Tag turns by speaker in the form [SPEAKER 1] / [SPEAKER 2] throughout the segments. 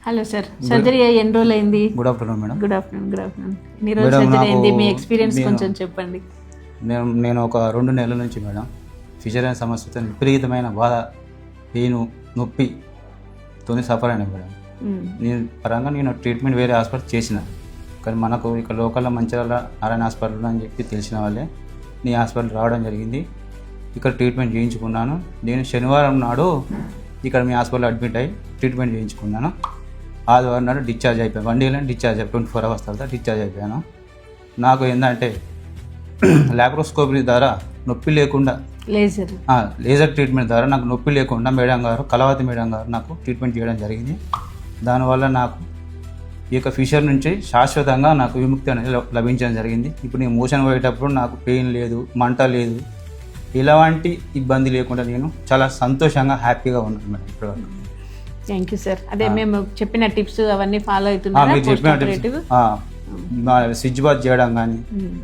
[SPEAKER 1] Hello sir, surgery ఎన్ని రోజులు అయింది?
[SPEAKER 2] Good afternoon madam.
[SPEAKER 1] Good afternoon. ఎన్ని రోజులు సర్జరీ అయింది? మీ ఎక్స్పీరియన్స్ కొంచెం చెప్పండి.
[SPEAKER 2] నేను ఒక 2 నెలల నుంచి మేడం ఫిషరియన్ సమస్యతో విపరీతమైన బాధ, పెయిన్, నొప్పితో సఫర్ అయినా మేడం. నేను ట్రీట్మెంట్ వేరే హాస్పిటల్ చేసిన, కానీ మనకు ఇక్కడ లోకల్లో మంచిర్యాల నారాయణ హాస్పిటల్ అని చెప్పి తెలిసిన వాళ్ళే నీ హాస్పిటల్ రావడం జరిగింది. ఇక్కడ ట్రీట్మెంట్ చేయించుకున్నాను. నేను శనివారం నాడు ఇక్కడ మీ హాస్పిటల్లో అడ్మిట్ అయ్యి ట్రీట్మెంట్ చేయించుకున్నాను. ఆదివారం నాడు డిశ్చార్జ్ అయిపోయాను. 1 డేలో డిశ్చార్జ్ అయిపోయి 24 అవర్స్ తర్వాత డిశ్చార్జ్ అయిపోయాను. నాకు ఏంటంటే లాప్రోస్కోపీ ద్వారా నొప్పి లేకుండా, లేజర్ ట్రీట్మెంట్ ద్వారా నాకు నొప్పి లేకుండా కళావతి మేడం గారు నాకు ట్రీట్మెంట్ చేయడం జరిగింది. దానివల్ల నాకు ఈ యొక్క ఫిషర్ నుంచి శాశ్వతంగా నాకు విముక్తి అనేది లభించడం జరిగింది. ఇప్పుడు నేను మోషన్ పోయేటప్పుడు నాకు పెయిన్ లేదు, మంట లేదు, ఎలాంటి ఇబ్బంది లేకుండా నేను చాలా సంతోషంగా హ్యాపీగా ఉన్నాను మేడం ఇప్పటివరకు.
[SPEAKER 1] Thank you sir. అదే మేము చెప్పిన టిప్స్ అవన్నీ ఫాలో అవుతున్నారా?
[SPEAKER 2] మీరు చెప్పిన టిప్స్ స్విచ్ బాత్ చేయడం కానీ,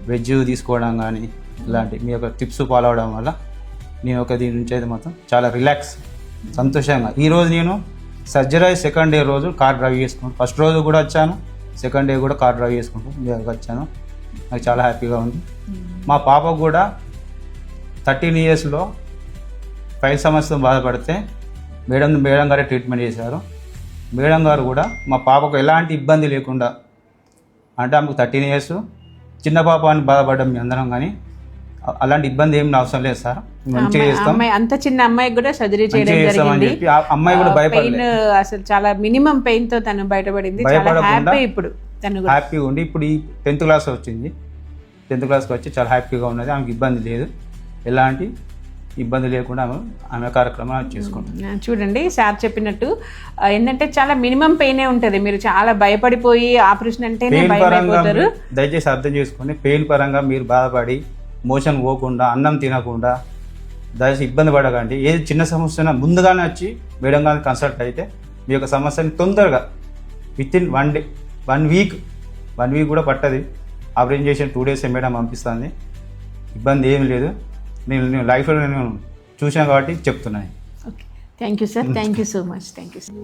[SPEAKER 2] వెజ్ తీసుకోవడం కానీ, ఇలాంటి మీ యొక్క టిప్స్ ఫాలో అవడం వల్ల నేను దీని నుంచి అయితే మొత్తం చాలా రిలాక్స్, సంతోషంగా. ఈరోజు నేను సర్జరీ సెకండ్ డే రోజు కార్ డ్రైవ్ చేసుకుంటాను. ఫస్ట్ రోజు కూడా వచ్చాను, సెకండ్ డే కూడా కార్ డ్రైవ్ చేసుకుంటూ వచ్చాను. నాకు చాలా హ్యాపీగా ఉంది. మా పాపకు కూడా 13 ఇయర్స్లో పైల్ సమస్యతో బాధపడితే మేడం గారే ట్రీట్మెంట్ చేశారు. మేడం గారు కూడా మా పాపకు ఎలాంటి ఇబ్బంది లేకుండా, అంటే ఆమెకు 13 ఇయర్స్, చిన్న పాప అని బాధపడ్డాం మీ అందరం, కానీ అలాంటి ఇబ్బంది ఏమి అవసరం లేదు సార్, మంచిగా చేస్తాం.
[SPEAKER 1] అంత చిన్న అమ్మాయికి కూడా సర్జరీ చేయడం జరిగింది.
[SPEAKER 2] అమ్మాయి కూడా భయపడలేదు,
[SPEAKER 1] అసలు చాలా మినిమం పెయిన్ తో తను బయటపడింది. ఇప్పుడు తను
[SPEAKER 2] హ్యాపీగా ఉండి ఇప్పుడు ఈ 10th క్లాస్ వచ్చింది. 10th క్లాస్కి వచ్చి చాలా హ్యాపీగా ఉన్నది. ఆమెకి ఇబ్బంది లేదు, ఎలాంటి ఇబ్బంది లేకుండా ఆమె కార్యక్రమాలు చేసుకుంటాం.
[SPEAKER 1] చూడండి సార్ చెప్పినట్టు ఏంటంటే చాలా మినిమం పెయినే ఉంటుంది. మీరు చాలా భయపడిపోయి ఆపరేషన్ అంటేనే భయపడిపోతారు.
[SPEAKER 2] దయచేసి అర్థం చేసుకొని, పెయిన్ పరంగా మీరు బాధపడి మోషన్ పోకుండా, అన్నం తినకుండా దయచేసి ఇబ్బంది పడకండి. ఏది చిన్న సమస్య ముందుగానే వచ్చి మేడం గారిని కన్సల్ట్ అయితే మీ యొక్క సమస్యని తొందరగా వితిన్ 1 వీక్ కూడా పట్టది. ఆపరేషన్ చేసిన 2 days మేడం పంపిస్తుంది. ఇబ్బంది ఏమి లేదు. నేను లైఫ్లో నేను చూసాను కాబట్టి చెప్తున్నాను.
[SPEAKER 1] Okay, thank you sir. Thank you so much. Thank you sir.